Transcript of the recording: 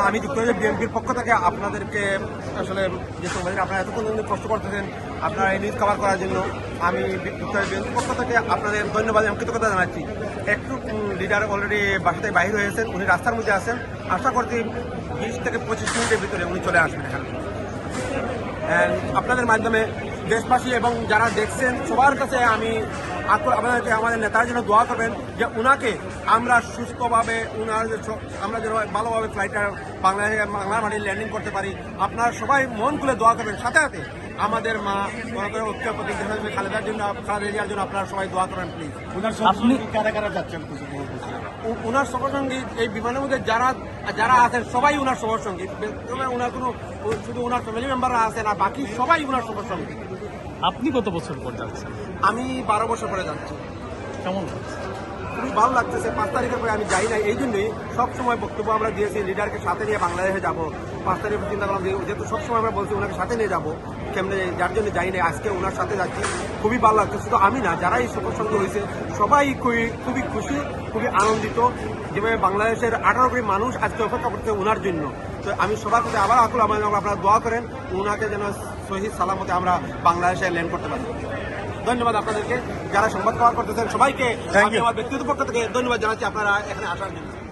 আমি যুক্তরাজ্যের বিএনপির পক্ষ থেকে আপনাদেরকে আসলে যে সাংবাদিক আপনারা এতক্ষণ কষ্ট করতেছেন আপনারা এই নিউজ কভার করার জন্য আমি যুক্তরাজ্যের বিএনপির পক্ষ থেকে আপনাদের ধন্যবাদ এবং কৃতজ্ঞতা জানাচ্ছি। একটু লিডার অলরেডি বাসাতে বাইরে হয়েছেন, উনি রাস্তার মধ্যে আছেন, আশা করছি 20 থেকে 25 মিনিটের ভিতরে উনি চলে আসবেন এখানে। আপনাদের মাধ্যমে দেশবাসী এবং যারা দেখছেন সবার কাছে আমি আপনাদেরকে আমাদের নেতার জন্য দোয়া করবেন যে উনাকে আমরা সুস্থভাবে আমরা যেন ভালোভাবে ফ্লাইটটা বাংলার মাটি ল্যান্ডিং করতে পারি। আপনারা সবাই মন খুলে দোয়া করবেন। সাথে সাথে আমাদের মা ঐক্যপতি খালেদার জন্য আপনারা সবাই দোয়া করবেন প্লিজ। উনার সফরসঙ্গী এই বিমানের মধ্যে যারা আছেন সবাই উনার সফরসঙ্গী, উনার কোনো শুধু উনার ফ্যামিলি মেম্বাররা আছেন আর বাকি সবাই উনার সফরসঙ্গী। আপনি কত বছর পর যাচ্ছেন? আমি 12 বছর পরে যাচ্ছি। কেমন লাগছে? খুবই ভালো লাগতেছে। 5 তারিখের পরে আমি যাই না, এই জন্যই সবসময় বক্তব্য আমরা দিয়েছি লিডারকে সাথে নিয়ে বাংলাদেশে যাবো। 5 তারিখে চিন্তা করলাম যেহেতু সবসময় আমরা বলছি ওনাকে সাথে নিয়ে যাবো, কেমনে যার জন্য যাই না, আজকে ওনার সাথে যাচ্ছি। খুবই ভালো লাগছে। শুধু আমি না, যারা এই সফর সঙ্গে হয়েছে সবাই খুবই খুশি, খুবই আনন্দিত যেভাবে বাংলাদেশের 18 কোটি মানুষ আজকে অপেক্ষা করছে ওনার জন্য। তো আমি সবার কাছে আবার আকুল আপনারা দোয়া করেন ওনাকে যেন সহিহ সালামতে আমরা বাংলাদেশে ল্যান্ড করতে পারি। ধন্যবাদ আপনাদেরকে, যারা সংবাদ কভার করতেছেন সবাইকে আমি আমার ব্যক্তিগত পক্ষ থেকে ধন্যবাদ জানাচ্ছি আপনারা এখানে আসার জন্য।